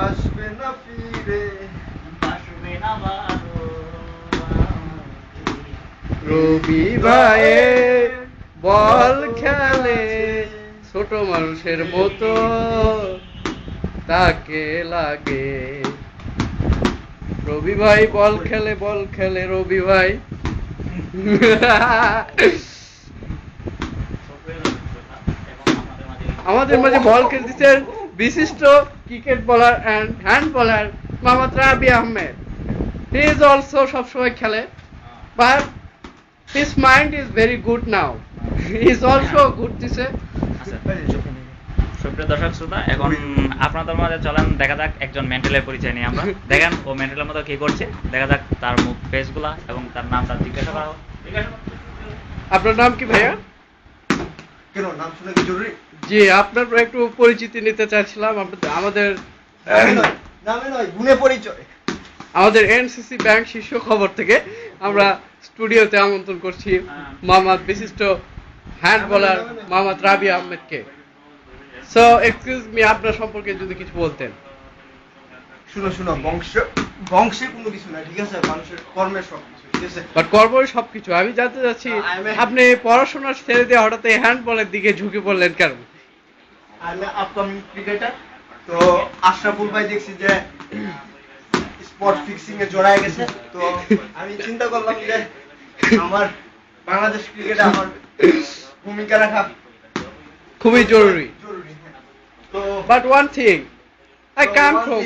আসবে না ফিরে, আসবে না বারো। রবি ভাইয়ে বল খেলে ছোট মানুষের মতো তাকে লাগে। রবি ভাই বল খেলে রবি ভাই। আমাদের মাঝে বল খেলতেছেন বিশিষ্ট cricket bowler and hand bowler Mohammad Rabi Ahmed. He is also সবসময় খেলে, but his mind is very good now. He is also ঘুরতেছে। সুপ্রিয় দর্শক শ্রোতা, এখন আপনাদের মাঝে চলেন দেখা যাক একজন মেন্টালের পরিচয় নিয়ে আমরা। দেখেন ও মেন্টালের মতো কি করছে, দেখা যাক তার মুখ ফেসগুলা এবং তার নামটা জিজ্ঞাসা করা হোক। আপনার নাম কি ভাইয়া? কেন নাম শুনে কি জরুরি? জি, আপনার একটু পরিচিতি নিতে চাইছিলাম। আমাদের নামে নয় গুণে পরিচয়। আমাদের এনসিসি ব্যাংক শীর্ষ খবর থেকে আমরা স্টুডিওতে আমন্ত্রণ করছি মোহাম্মদ বিশিষ্ট হ্যান্ড বোলার মোহাম্মদ রাবি আহমেদকে। সো এক্সকিউজ মি, আপনার সম্পর্কে যদি কিছু বলতেন। শুনো বংশে কোনো কিছু নাই, ঠিক আছে? মানুষের কর্মের সব কিছু, ঠিক আছে? বাট কর্মই সবকিছু। আমি জানতে চাচ্ছি আপনি পড়াশোনা ছেড়ে দিয়ে হঠাৎ এই হ্যান্ড বলের দিকে ঝুঁকে পড়লেন কেন? আমি আপকামিং ক্রিকেটার। তো আশরাফুল ভাই দেখছি যে স্পট ফিক্সিং এ জড়ায় গেছে, তো আমি চিন্তা করলাম যে আমার বাংলাদেশ ক্রিকেটে আমার ভূমিকা রাখা খুবই জরুরি। হ্যাঁ। তো but one thing I come from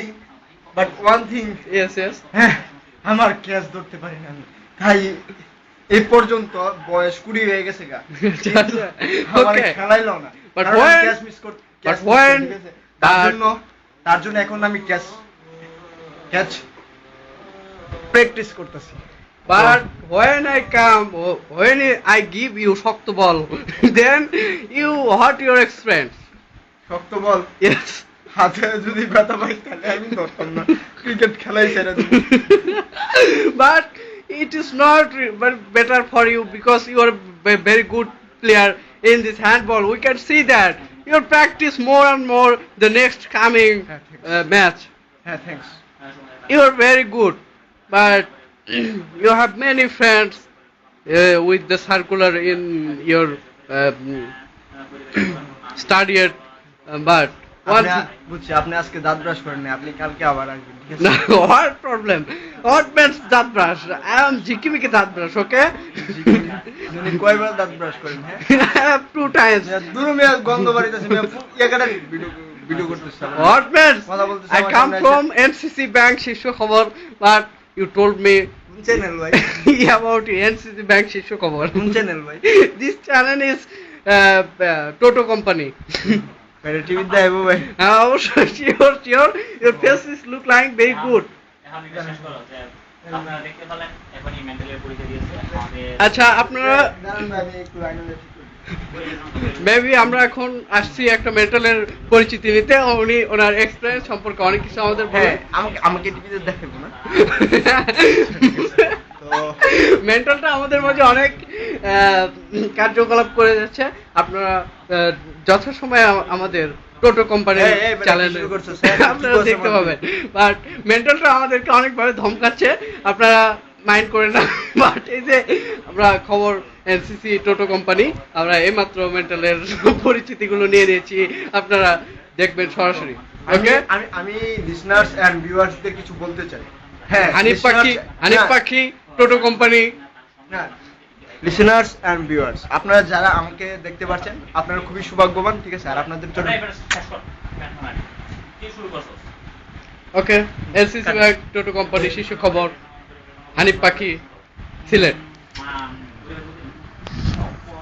but one thing, yes হ্যাঁ, আমার ক্যাচ ধরতে পারি না আমি, তাই এই পর্যন্ত বয়স 20 হয়ে গেছে গা, আমার Okay. খেলাইলো না। But কারণ আমি when- ক্যাচ মিস করতে, but when- তার জন্য এখন আমি ক্যাচ প্র্যাকটিস করতেছি। But when I come, when I give you শক্ত বল, then you hurt your experience. শক্ত বল Yes. হাতে যদি ব্যথা পাই তাহলে আমি ধরতাম না, ক্রিকেট খেলাই ছেড়ে দিই। But it is not but better for you because you are a very good player in this handball. We can see that you practice more and more the next coming match. হ্যাঁ, thanks. You are very good, but you have many friends with the circular in your study at but one বুঝছি, আপনি আজকে দাঁত brush করেন না, আপনি কালকে আবার আসবেন, ঠিক আছে? no, what problem? What means that brush? I am jikimiki that brush, okay? আপনি কয়বার দাঁত ব্রাশ করেন? হ্যাঁ, I have 2 times. দুরু মেয়ে গন্ধ বাড়িতেছে, একাটা ভিডিও করতেছে। What means? কথা বলতেছে I আমার come সামনে from NCC Bank Shisho Khabar, but you told me কোন চ্যানেল ভাই? about NCC Bank Shisho Khabar. কোন চ্যানেল ভাই? This channel is Toto company. এটা টিভিতে দেখাবো ভাই? অবশ্যই, sure. Your faces look like very good. এখন এটা শেষ করো যে আপনারা দেখতে পেলেন এখনই মেন্টালের পরিচয় দিয়েছে আমাদের। আচ্ছা, আপনারা দাঁড়ান ভাই, আমি একটু আইনাটা ঠিক করি। মেবি আমরা এখন আসছি একটা মেন্টালের পরিচিতি নিতে। উনি ওনার এক্সপিরিয়েন্স সম্পর্কে অনেক কিছু আমাদের হ্যাঁ, বলেন। আমাকে টিভিতে দেখাবো না। তো মেন্টালটা আমাদের মাঝে অনেক কার্যকলাপ করে যাচ্ছে। আপনারা যথাসময়ে আমাদের টোটো কোম্পানির এই, বেটা, চ্যানেলে কি শুরু করছো, স্যার? আপনারা কি করছো দেখতে আমাদের? পাবেন। বাট মেন্টালটা আমাদেরকে অনেকভাবে ধমকাচ্ছে, আপনারা মাইন্ড করেন না। বাট এই যে আমরা খবর এনসিসি টোটো কোম্পানি, আমরা এইমাত্র মেন্টালের পরিচিতিগুলো নিয়ে নিয়েছি, আপনারা দেখবেন সরাসরি। ওকে, আমি লিসনার্স এন্ড ভিউয়ার্সদের কিছু বলতে চাই। হ্যাঁ, হানিফ পাখি টোটো কোম্পানি। লিসনার্স এন্ড ভিউয়ার্স, আপনারা যারা আমাকে দেখতে পাচ্ছেন, আপনারা খুবই সৌভাগ্যবান, ঠিক আছে? আর আপনাদের জন্য এবার শেষ কর। কি শুরু করছো? ওকে, এনসিসি ব্যাংক টোটো কোম্পানি শীর্ষ খবর, হানিফ পাখি, সিলেট।